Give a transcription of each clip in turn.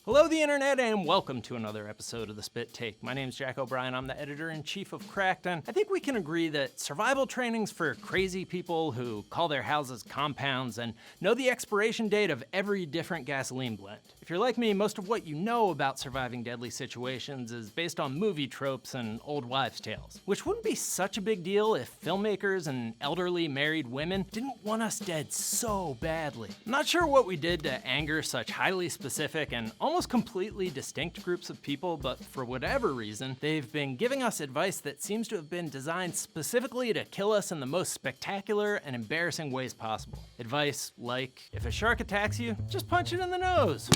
Hello the internet and welcome to another episode of The Spit Take. My name's Jack O'Brien, I'm the editor-in-chief of Cracked, and I think we can agree that survival training's for crazy people who call their houses compounds and know the expiration date of every different gasoline blend. If you're like me, most of what you know about surviving deadly situations is based on movie tropes and old wives' tales, which wouldn't be such a big deal if filmmakers and elderly married women didn't want us dead so badly. I'm not sure what we did to anger such highly specific and almost completely distinct groups of people, but for whatever reason, they've been giving us advice that seems to have been designed specifically to kill us in the most spectacular and embarrassing ways possible. Advice like, if a shark attacks you, just punch it in the nose.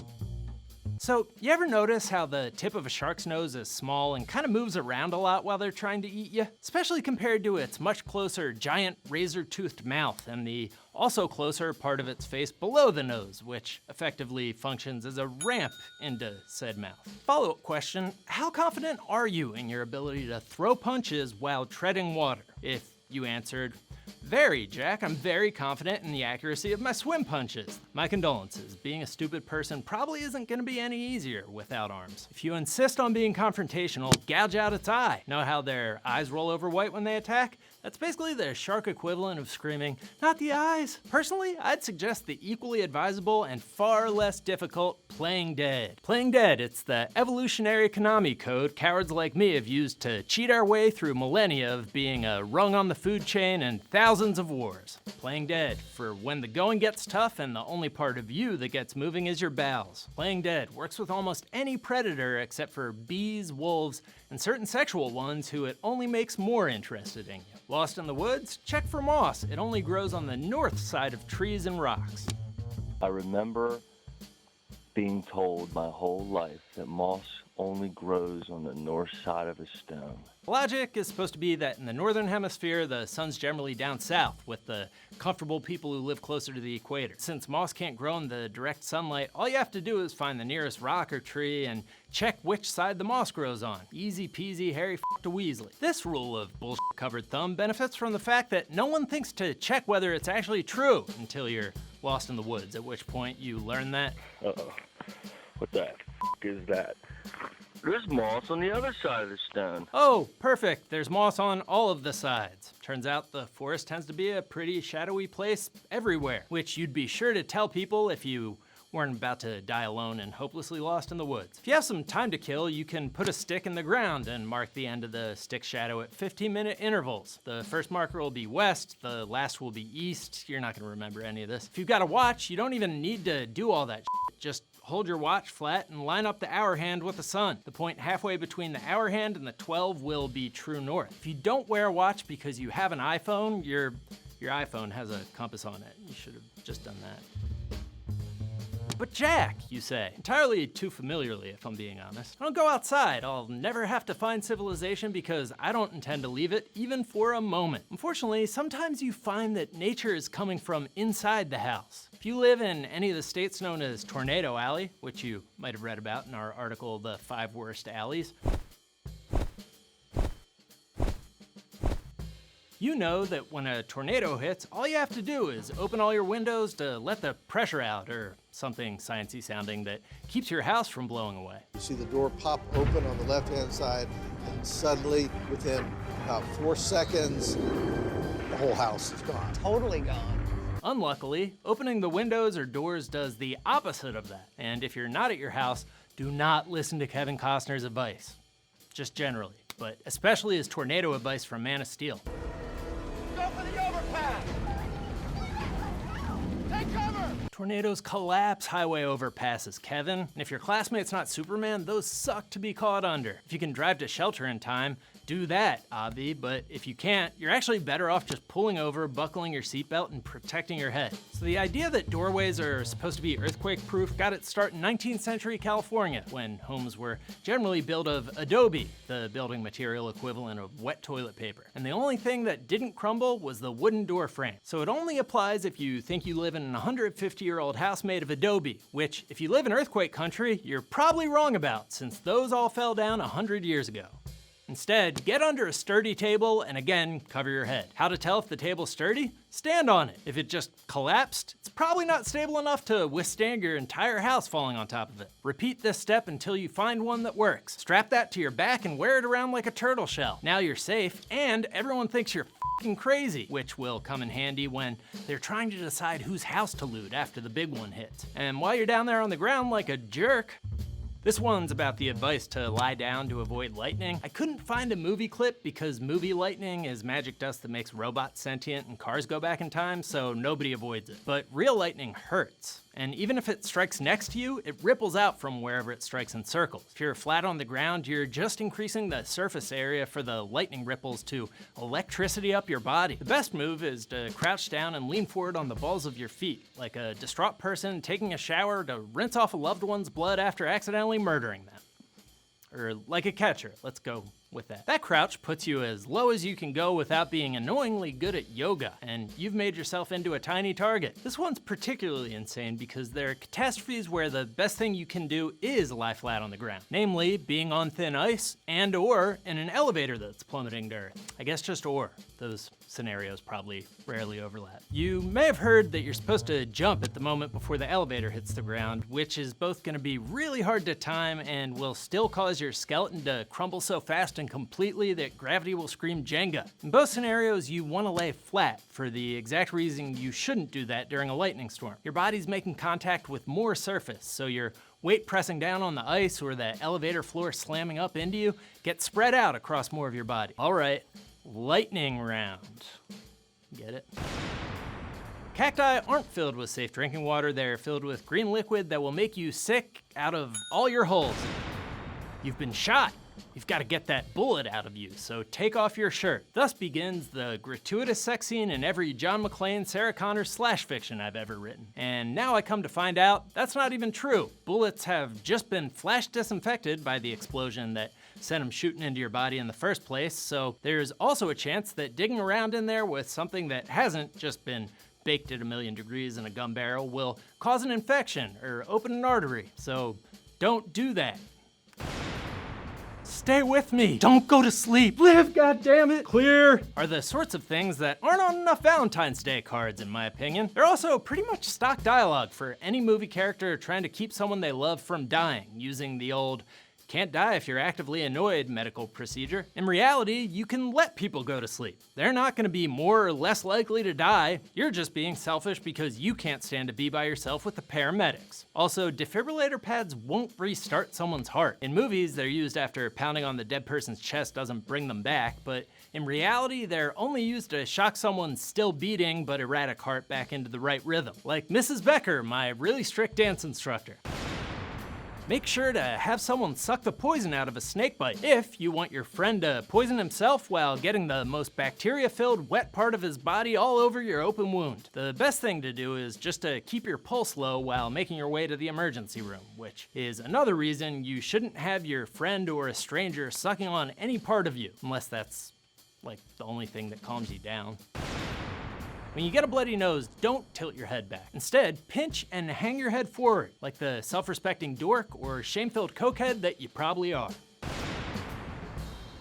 So, you ever notice how the tip of a shark's nose is small and kind of moves around a lot while they're trying to eat you? Especially compared to its much closer, giant, razor-toothed mouth and the also closer part of its face below the nose, which effectively functions as a ramp into said mouth. Follow-up question, how confident are you in your ability to throw punches while treading water? If you answered, very, Jack. I'm very confident in the accuracy of my swim punches. My condolences. Being a stupid person probably isn't going to be any easier without arms. If you insist on being confrontational, gouge out its eye. Know how their eyes roll over white when they attack? That's basically the shark equivalent of screaming, not the eyes. Personally, I'd suggest the equally advisable and far less difficult playing dead. Playing dead, it's the evolutionary Konami code cowards like me have used to cheat our way through millennia of being a rung on the food chain and thousands of wars. Playing dead, for when the going gets tough and the only part of you that gets moving is your bowels. Playing dead works with almost any predator except for bees, wolves, and certain sexual ones who it only makes more interested in you. Lost in the woods? Check for moss. It only grows on the north side of trees and rocks. I remember being told my whole life that moss only grows on the north side of a stone. Logic is supposed to be that in the northern hemisphere, the sun's generally down south, with the comfortable people who live closer to the equator. Since moss can't grow in the direct sunlight, all you have to do is find the nearest rock or tree and check which side the moss grows on. Easy peasy, hairy f***ed Weasley. This rule of bullshit-covered thumb benefits from the fact that no one thinks to check whether it's actually true until you're lost in the woods, at which point you learn that. Uh-oh. What the f*** is that? There's moss on the other side of the stone. Oh, perfect. There's moss on all of the sides. Turns out the forest tends to be a pretty shadowy place everywhere, which you'd be sure to tell people if you weren't about to die alone and hopelessly lost in the woods. If you have some time to kill, you can put a stick in the ground and mark the end of the stick shadow at 15-minute intervals. The first marker will be west, the last will be east. You're not gonna remember any of this. If you've got a watch, you don't even need to do all that shit. Just hold your watch flat and line up the hour hand with the sun. The point halfway between the hour hand and the 12 will be true north. If you don't wear a watch because you have an iPhone, your iPhone has a compass on it. You should have just done that. But Jack, you say, entirely too familiarly if I'm being honest. I don't go outside. I'll never have to find civilization because I don't intend to leave it even for a moment. Unfortunately, sometimes you find that nature is coming from inside the house. If you live in any of the states known as Tornado Alley, which you might have read about in our article, The 5 Worst Alleys, you know that when a tornado hits, all you have to do is open all your windows to let the pressure out, or something sciencey sounding that keeps your house from blowing away. You see the door pop open on the left-hand side, and suddenly, within about 4 seconds, the whole house is gone. Totally gone. Unluckily, opening the windows or doors does the opposite of that. And if you're not at your house, do not listen to Kevin Costner's advice. Just generally, but especially his tornado advice from Man of Steel. Go for the overpass! Take cover! Tornadoes collapse highway overpasses, Kevin. And if your classmate's not Superman, those suck to be caught under. If you can drive to shelter in time, do that, Avi, but if you can't, you're actually better off just pulling over, buckling your seatbelt, and protecting your head. So the idea that doorways are supposed to be earthquake-proof got its start in 19th century California, when homes were generally built of adobe, the building material equivalent of wet toilet paper. And the only thing that didn't crumble was the wooden door frame. So it only applies if you think you live in a 150-year-old house made of adobe, which, if you live in earthquake country, you're probably wrong about, since those all fell down 100 years ago. Instead, get under a sturdy table and again, cover your head. How to tell if the table's sturdy? Stand on it. If it just collapsed, it's probably not stable enough to withstand your entire house falling on top of it. Repeat this step until you find one that works. Strap that to your back and wear it around like a turtle shell. Now you're safe, and everyone thinks you're f***ing crazy, which will come in handy when they're trying to decide whose house to loot after the big one hits. And while you're down there on the ground like a jerk, this one's about the advice to lie down to avoid lightning. I couldn't find a movie clip because movie lightning is magic dust that makes robots sentient and cars go back in time, so nobody avoids it. But real lightning hurts. And even if it strikes next to you, it ripples out from wherever it strikes in circles. If you're flat on the ground, you're just increasing the surface area for the lightning ripples to electricity up your body. The best move is to crouch down and lean forward on the balls of your feet, like a distraught person taking a shower to rinse off a loved one's blood after accidentally murdering them. Or like a catcher, let's go with that. That crouch puts you as low as you can go without being annoyingly good at yoga, and you've made yourself into a tiny target. This one's particularly insane because there are catastrophes where the best thing you can do is lie flat on the ground. Namely, being on thin ice and or in an elevator that's plummeting to earth. I guess just or. Those scenarios probably rarely overlap. You may have heard that you're supposed to jump at the moment before the elevator hits the ground, which is both gonna be really hard to time and will still cause your skeleton to crumble so fast and completely that gravity will scream Jenga. In both scenarios, you wanna lay flat for the exact reason you shouldn't do that during a lightning storm. Your body's making contact with more surface, so your weight pressing down on the ice or the elevator floor slamming up into you gets spread out across more of your body. All right, lightning round. Get it? Cacti aren't filled with safe drinking water, they're filled with green liquid that will make you sick out of all your holes. You've been shot. You've got to get that bullet out of you, so take off your shirt. Thus begins the gratuitous sex scene in every John McClane, Sarah Connor slash fiction I've ever written. And now I come to find out that's not even true. Bullets have just been flash disinfected by the explosion that sent them shooting into your body in the first place, so there's also a chance that digging around in there with something that hasn't just been baked at 1,000,000 degrees in a gun barrel will cause an infection or open an artery, so don't do that. Stay with me. Don't go to sleep. Live, goddammit. Clear are the sorts of things that aren't on enough Valentine's Day cards, in my opinion. They're also pretty much stock dialogue for any movie character trying to keep someone they love from dying, using the old can't die if you're actively annoyed medical procedure. In reality, you can let people go to sleep. They're not gonna be more or less likely to die. You're just being selfish because you can't stand to be by yourself with the paramedics. Also, defibrillator pads won't restart someone's heart. In movies, they're used after pounding on the dead person's chest doesn't bring them back, but in reality, they're only used to shock someone's still beating but erratic heart back into the right rhythm. Like Mrs. Becker, my really strict dance instructor. Make sure to have someone suck the poison out of a snake bite if you want your friend to poison himself while getting the most bacteria-filled wet part of his body all over your open wound. The best thing to do is just to keep your pulse low while making your way to the emergency room, which is another reason you shouldn't have your friend or a stranger sucking on any part of you, unless that's like the only thing that calms you down. When you get a bloody nose, don't tilt your head back. Instead, pinch and hang your head forward, like the self-respecting dork or shame-filled cokehead that you probably are.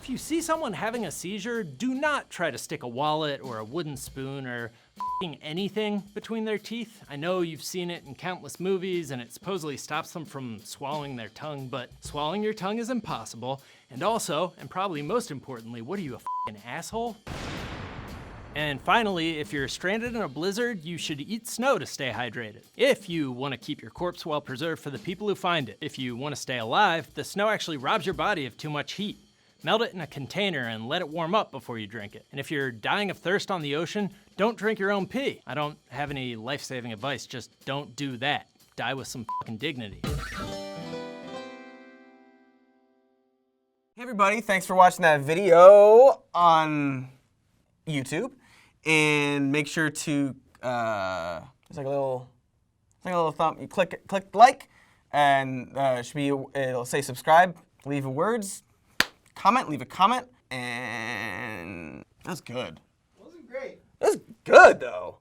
If you see someone having a seizure, do not try to stick a wallet or a wooden spoon or f***ing anything between their teeth. I know you've seen it in countless movies and it supposedly stops them from swallowing their tongue, but swallowing your tongue is impossible. And also, and probably most importantly, what are you, a f***ing asshole? And finally, if you're stranded in a blizzard, you should eat snow to stay hydrated. If you want to keep your corpse well preserved for the people who find it. If you want to stay alive, the snow actually robs your body of too much heat. Melt it in a container and let it warm up before you drink it. And if you're dying of thirst on the ocean, don't drink your own pee. I don't have any life-saving advice, just don't do that. Die with some fucking dignity. Hey everybody, thanks for watching that video on YouTube. And make sure to there's like a little thumb. You click like, and it'll say subscribe. Leave leave a comment, and that's good. Wasn't great. That's good though.